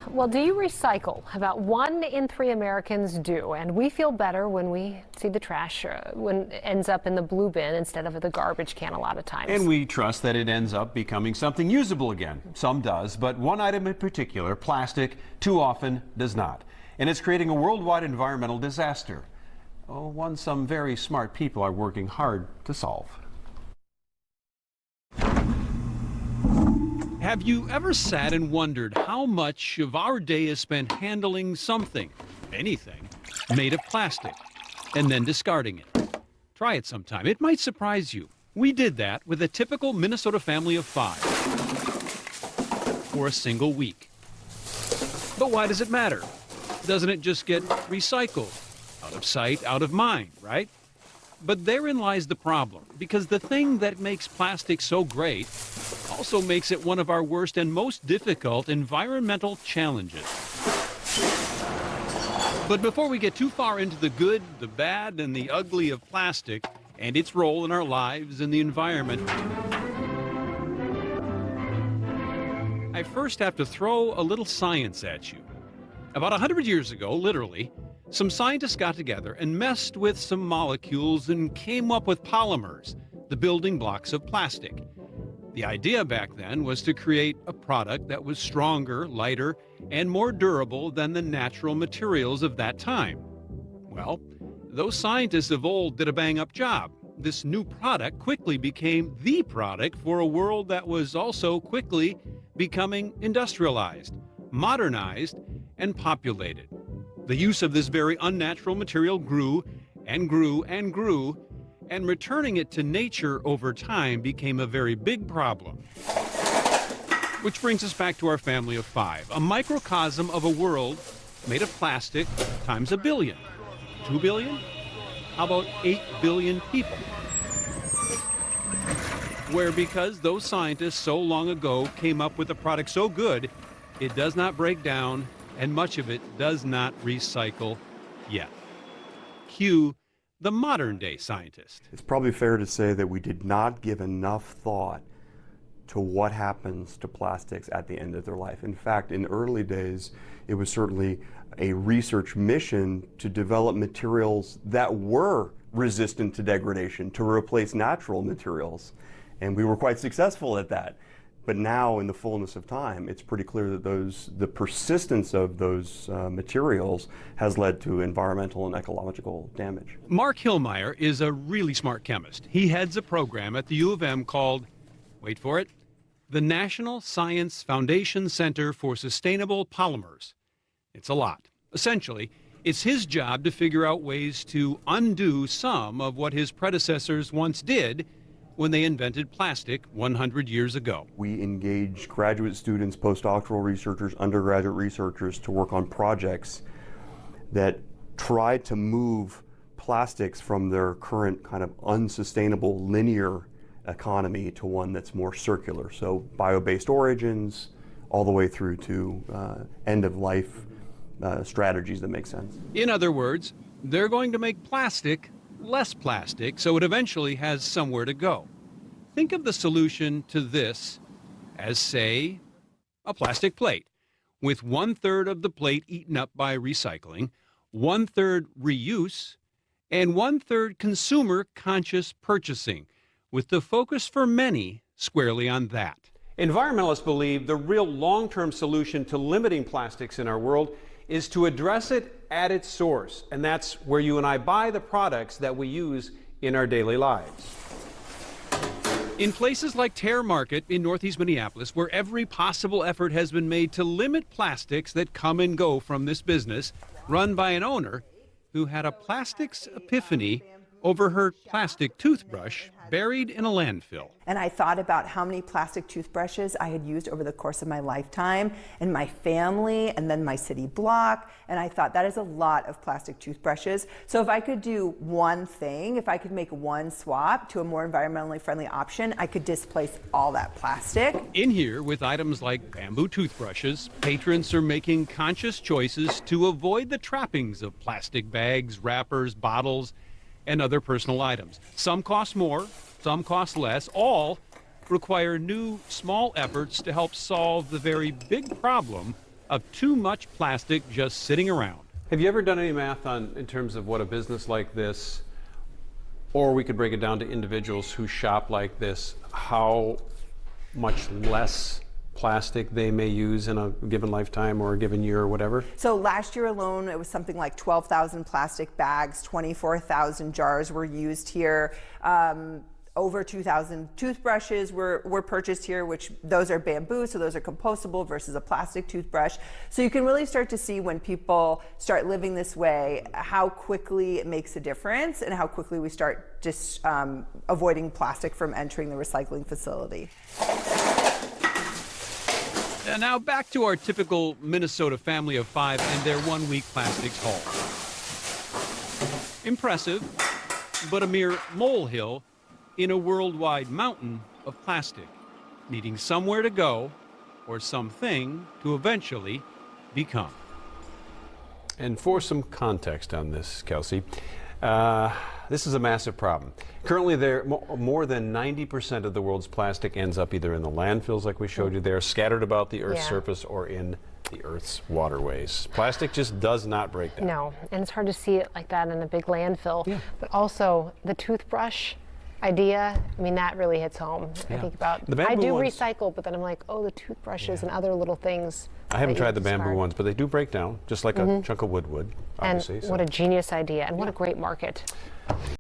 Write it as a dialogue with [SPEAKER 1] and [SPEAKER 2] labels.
[SPEAKER 1] Well, do you recycle? About 1 in 3 Americans do, and we feel better when we see the trash when it ends up in the blue bin instead of the garbage can a lot of times.
[SPEAKER 2] And we trust that it ends up becoming something usable again. Some does, but one item in particular, plastic, too often does not. And it's creating a worldwide environmental disaster. Oh, one some very smart people are working hard to solve.
[SPEAKER 3] Have you ever sat and wondered how much of our day is spent handling something, anything, made of plastic, and then discarding it? Try it sometime. It might surprise you. We did that with a typical Minnesota family of 5 for a single week. But why does it matter? Doesn't it just get recycled? Out of sight, out of mind, right? But therein lies the problem, because the thing that makes plastic so great also makes it one of our worst and most difficult environmental challenges. But before we get too far into the good, the bad, and the ugly of plastic and its role in our lives and the environment, I first have to throw a little science at you. About 100 years ago, literally, some scientists got together and messed with some molecules and came up with polymers, the building blocks of plastic. The idea back then was to create a product that was stronger, lighter, and more durable than the natural materials of that time. Well, those scientists of old did a bang-up job. This new product quickly became the product for a world that was also quickly becoming industrialized, modernized, and populated. The use of this very unnatural material grew and grew and grew, and returning it to nature over time became a very big problem. Which brings us back to our family of 5, a microcosm of a world made of plastic times 1 billion. 2 billion? How about 8 billion people? Where because those scientists so long ago came up with a product so good, it does not break down, and much of it does not recycle yet. Cue the modern-day scientist.
[SPEAKER 4] It's probably fair to say that we did not give enough thought to what happens to plastics at the end of their life. In fact, in early days, it was certainly a research mission to develop materials that were resistant to degradation, to replace natural materials. And we were quite successful at that. But now, in the fullness of time, it's pretty clear that the persistence of those materials has led to environmental and ecological damage.
[SPEAKER 3] Mark Hillmeyer is a really smart chemist. He heads a program at the U of M called, wait for it, the National Science Foundation Center for Sustainable Polymers. It's a lot. Essentially, it's his job to figure out ways to undo some of what his predecessors once did when they invented plastic 100 years ago.
[SPEAKER 4] We engage graduate students, postdoctoral researchers, undergraduate researchers to work on projects that try to move plastics from their current kind of unsustainable linear economy to one that's more circular. So bio-based origins all the way through to end-of-life strategies that make sense.
[SPEAKER 3] In other words, they're going to make plastic less plastic, so it eventually has somewhere to go. Think of the solution to this as, say, a plastic plate, with 1/3 of the plate eaten up by recycling, 1/3 reuse, and 1/3 consumer-conscious purchasing, with the focus for many squarely on that.
[SPEAKER 2] Environmentalists believe the real long-term solution to limiting plastics in our world is to address it at its source, and that's where you and I buy the products that we use in our daily lives.
[SPEAKER 3] In places like Terre Market in northeast Minneapolis, where every possible effort has been made to limit plastics that come and go from this business, run by an owner who had a plastics epiphany over her plastic toothbrush buried in a landfill.
[SPEAKER 5] And I thought about how many plastic toothbrushes I had used over the course of my lifetime, and my family, and then my city block, and I thought that is a lot of plastic toothbrushes. So if I could do one thing, if I could make one swap to a more environmentally friendly option, I could displace all that plastic.
[SPEAKER 3] In here, with items like bamboo toothbrushes, patrons are making conscious choices to avoid the trappings of plastic bags, wrappers, bottles, and other personal items. Some cost more, some cost less. All require new, small efforts to help solve the very big problem of too much plastic just sitting around.
[SPEAKER 2] Have you ever done any math in terms of what a business like this, or we could break it down to individuals who shop like this, how much less plastic they may use in a given lifetime or a given year or whatever?
[SPEAKER 5] So last year alone, it was something like 12,000 plastic bags, 24,000 jars were used here. Over 2,000 toothbrushes were purchased here, which those are bamboo, so those are compostable versus a plastic toothbrush. So you can really start to see when people start living this way, how quickly it makes a difference and how quickly we start just avoiding plastic from entering the recycling facility.
[SPEAKER 3] And now back to our typical Minnesota family of 5 and their 1-week plastics haul. Impressive, but a mere molehill in a worldwide mountain of plastic, needing somewhere to go or something to eventually become.
[SPEAKER 2] And for some context on this, Kelsey, this is a massive problem. Currently, more than 90% of the world's plastic ends up either in the landfills, like we showed you there, scattered about the Earth's surface, or in the Earth's waterways. Plastic just does not break down.
[SPEAKER 1] No, and it's hard to see it like that in a big landfill. Yeah. But also, the toothbrush idea, I mean, that really hits home. Yeah. I think about, I do recycle, but then I'm like, oh, the toothbrushes and other little things.
[SPEAKER 2] I haven't tried the bamboo ones, but they do break down, just like a chunk of wood would, obviously.
[SPEAKER 1] And what a genius idea, and what a great market.